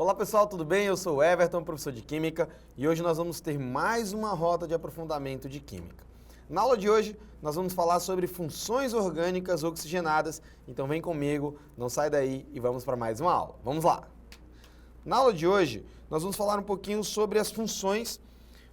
Olá pessoal, tudo bem? Eu sou o Everton, professor de Química, e hoje nós vamos ter mais uma rota de aprofundamento de Química. Na aula de hoje, nós vamos falar sobre funções orgânicas oxigenadas, então vem comigo, não sai daí e vamos para mais uma aula. Vamos lá! Na aula de hoje, nós vamos falar um pouquinho sobre as funções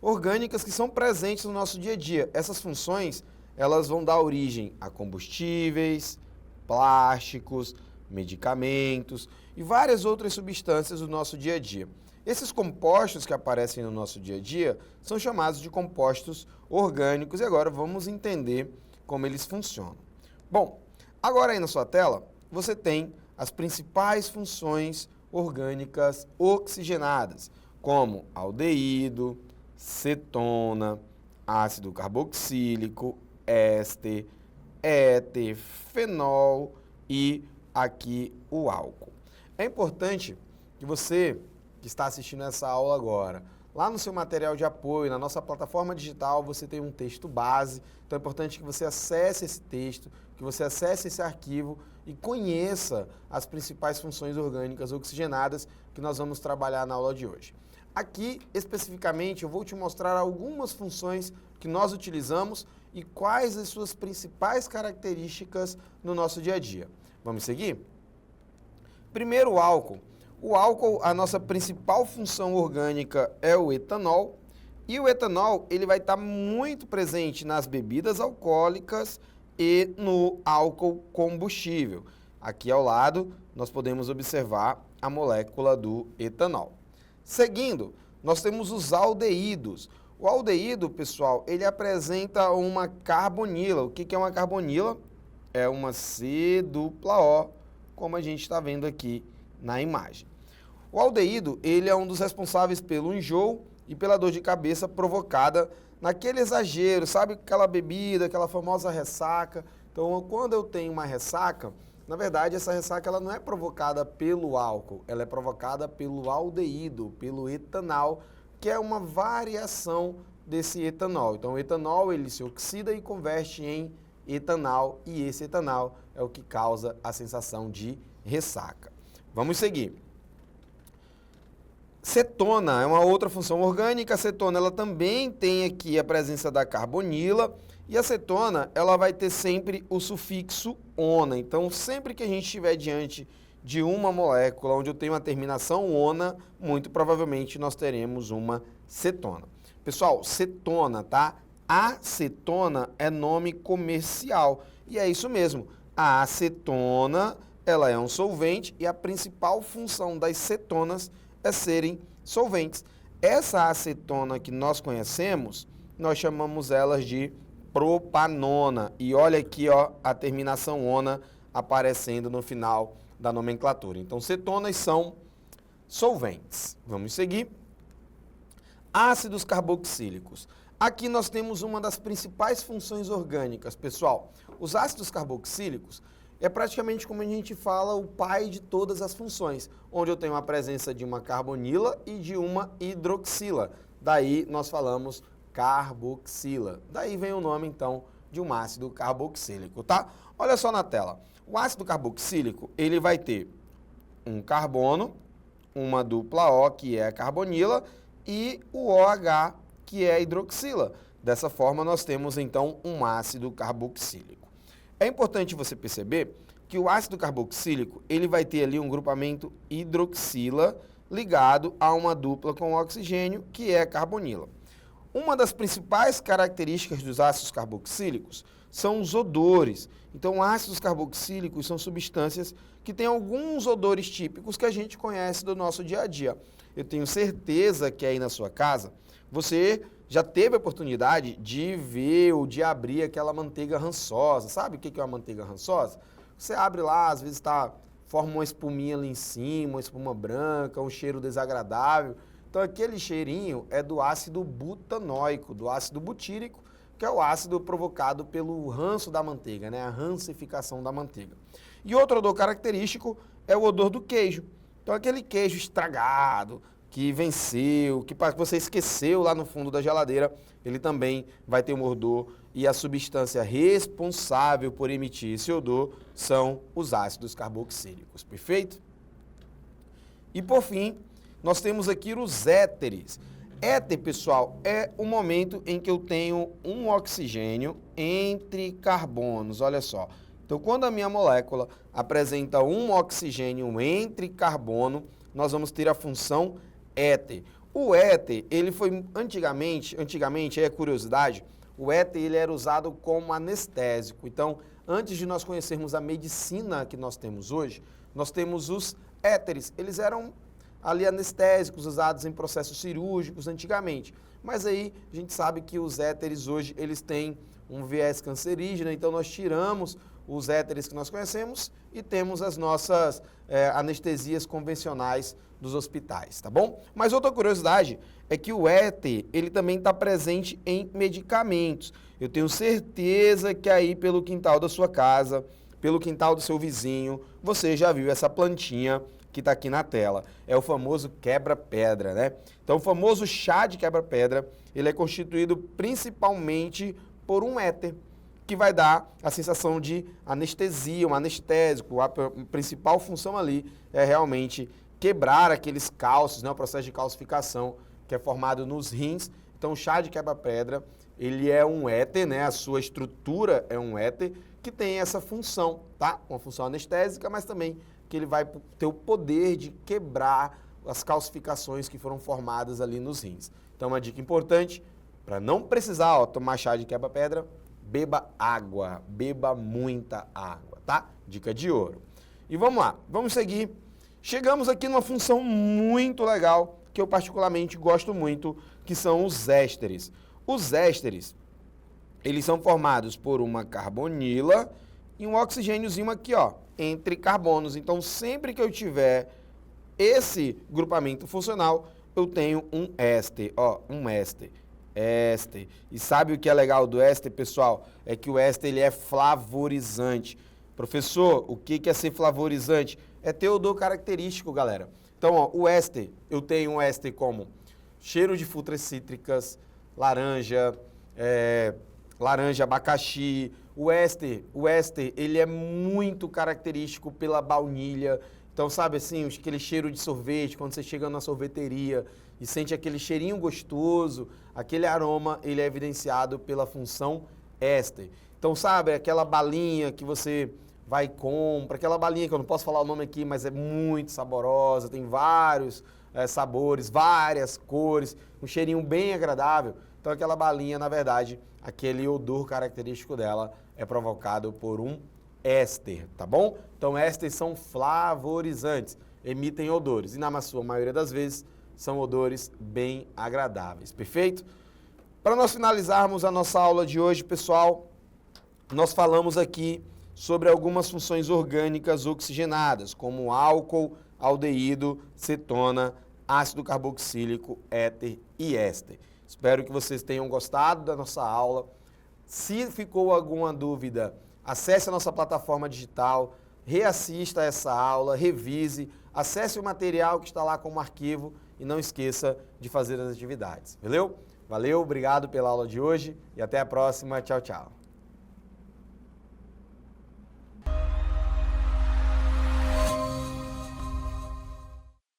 orgânicas que são presentes no nosso dia a dia. Essas funções, elas vão dar origem a combustíveis, plásticos, medicamentos e várias outras substâncias do nosso dia a dia. Esses compostos que aparecem no nosso dia a dia são chamados de compostos orgânicos e agora vamos entender como eles funcionam. Bom, agora aí na sua tela você tem as principais funções orgânicas oxigenadas, como aldeído, cetona, ácido carboxílico, éster, éter, fenol e aqui o álcool. É importante que você que está assistindo essa aula agora, lá no seu material de apoio, na nossa plataforma digital, você tem um texto base, então é importante que você acesse esse texto, que você acesse esse arquivo e conheça as principais funções orgânicas oxigenadas que nós vamos trabalhar na aula de hoje. Aqui, especificamente, eu vou te mostrar algumas funções que nós utilizamos e quais as suas principais características no nosso dia a dia. Vamos seguir? Primeiro, o álcool. O álcool, a nossa principal função orgânica é o etanol. E o etanol, ele vai estar muito presente nas bebidas alcoólicas e no álcool combustível. Aqui ao lado, nós podemos observar a molécula do etanol. Seguindo, nós temos os aldeídos. O aldeído, pessoal, ele apresenta uma carbonila. O que é uma carbonila? É uma C-dupla-O, como a gente está vendo aqui na imagem. O aldeído, ele é um dos responsáveis pelo enjoo e pela dor de cabeça provocada naquele exagero, sabe? Aquela bebida, aquela famosa ressaca. Então, quando eu tenho uma ressaca, na verdade, essa ressaca ela não é provocada pelo álcool, ela é provocada pelo aldeído, pelo etanol, que é uma variação desse etanol. Então, o etanol, ele se oxida e converte em etanol, e esse etanol é o que causa a sensação de ressaca. Vamos seguir. Cetona é uma outra função orgânica. A cetona ela também tem aqui a presença da carbonila e a cetona ela vai ter sempre o sufixo ona. Então, sempre que a gente estiver diante de uma molécula onde eu tenho uma terminação ona, muito provavelmente nós teremos uma cetona. Pessoal, cetona, tá? Acetona é nome comercial e é isso mesmo. A acetona ela é um solvente e a principal função das cetonas é serem solventes. Essa acetona que nós conhecemos, nós chamamos elas de propanona. E olha aqui, ó, a terminação ona aparecendo no final da nomenclatura. Então, cetonas são solventes. Vamos seguir. Ácidos carboxílicos. Aqui nós temos uma das principais funções orgânicas, pessoal. Os ácidos carboxílicos é praticamente como a gente fala o pai de todas as funções, onde eu tenho a presença de uma carbonila e de uma hidroxila. Daí nós falamos carboxila. Daí vem o nome, então, de um ácido carboxílico, tá? Olha só na tela. O ácido carboxílico, ele vai ter um carbono, uma dupla O, que é a carbonila, e o OH, que é a hidroxila. Dessa forma, nós temos, então, um ácido carboxílico. É importante você perceber que o ácido carboxílico ele vai ter ali um grupamento hidroxila ligado a uma dupla com oxigênio, que é a carbonila. Uma das principais características dos ácidos carboxílicos são os odores. Então, ácidos carboxílicos são substâncias que têm alguns odores típicos que a gente conhece do nosso dia a dia. Eu tenho certeza que aí na sua casa você já teve a oportunidade de ver ou de abrir aquela manteiga rançosa. Sabe o que é uma manteiga rançosa? Você abre lá, às vezes forma uma espuminha ali em cima, uma espuma branca, um cheiro desagradável. Então aquele cheirinho é do ácido butanóico, do ácido butírico, que é o ácido provocado pelo ranço da manteiga, né? A rancificação da manteiga. E outro odor característico é o odor do queijo. Então aquele queijo estragado, que venceu, que você esqueceu lá no fundo da geladeira, ele também vai ter um odor e a substância responsável por emitir esse odor são os ácidos carboxílicos, perfeito? E por fim, nós temos aqui os éteres. Éter, pessoal, é o momento em que eu tenho um oxigênio entre carbonos, olha só. Então, quando a minha molécula apresenta um oxigênio entre carbono, nós vamos ter a função éter. O éter, ele foi antigamente é curiosidade, o éter ele era usado como anestésico. Então, antes de nós conhecermos a medicina que nós temos hoje, nós temos os éteres. Eles eram ali anestésicos usados em processos cirúrgicos antigamente. Mas aí a gente sabe que os éteres hoje eles têm um viés cancerígeno, então nós tiramos os éteres que nós conhecemos e temos as nossas anestesias convencionais dos hospitais, tá bom? Mas outra curiosidade é que o éter, ele também está presente em medicamentos. Eu tenho certeza que aí pelo quintal da sua casa, pelo quintal do seu vizinho, você já viu essa plantinha que está aqui na tela. É o famoso quebra-pedra, né? Então, o famoso chá de quebra-pedra, ele é constituído principalmente por um éter, que vai dar a sensação de anestesia, um anestésico. A principal função ali é realmente quebrar aqueles cálcios, né? O processo de calcificação que é formado nos rins. Então, o chá de quebra-pedra, ele é um éter, né? A sua estrutura é um éter que tem essa função, tá? Uma função anestésica, mas também que ele vai ter o poder de quebrar as calcificações que foram formadas ali nos rins. Então, uma dica importante, para não precisar tomar chá de quebra-pedra, beba água, beba muita água, tá? Dica de ouro. E vamos lá, vamos seguir. Chegamos aqui numa função muito legal, que eu particularmente gosto muito, que são os ésteres. Os ésteres, eles são formados por uma carbonila e um oxigêniozinho aqui, ó, entre carbonos. Então, sempre que eu tiver esse grupamento funcional, eu tenho um éster, ó, um éster. Éster. E sabe o que é legal do éster, pessoal? É que o éster ele é flavorizante. Professor, o que é ser flavorizante? É ter odor característico, galera. Então, ó, o éster, eu tenho um éster como cheiro de frutas cítricas, laranja, abacaxi. O éster, ele é muito característico pela baunilha. Então, sabe assim, aquele cheiro de sorvete, quando você chega na sorveteria e sente aquele cheirinho gostoso, aquele aroma, ele é evidenciado pela função éster. Então, sabe, aquela balinha que você vai e compra, aquela balinha que eu não posso falar o nome aqui, mas é muito saborosa, tem vários sabores, várias cores, um cheirinho bem agradável. Então, aquela balinha, na verdade, aquele odor característico dela é provocado por um éster, tá bom? Então, ésteres são flavorizantes, emitem odores e, na sua maioria das vezes, são odores bem agradáveis, perfeito? Para nós finalizarmos a nossa aula de hoje, pessoal, nós falamos aqui sobre algumas funções orgânicas oxigenadas, como álcool, aldeído, cetona, ácido carboxílico, éter e éster. Espero que vocês tenham gostado da nossa aula. Se ficou alguma dúvida, acesse a nossa plataforma digital, reassista essa aula, revise, acesse o material que está lá como arquivo e não esqueça de fazer as atividades. Valeu? Valeu, obrigado pela aula de hoje e até a próxima. Tchau, tchau.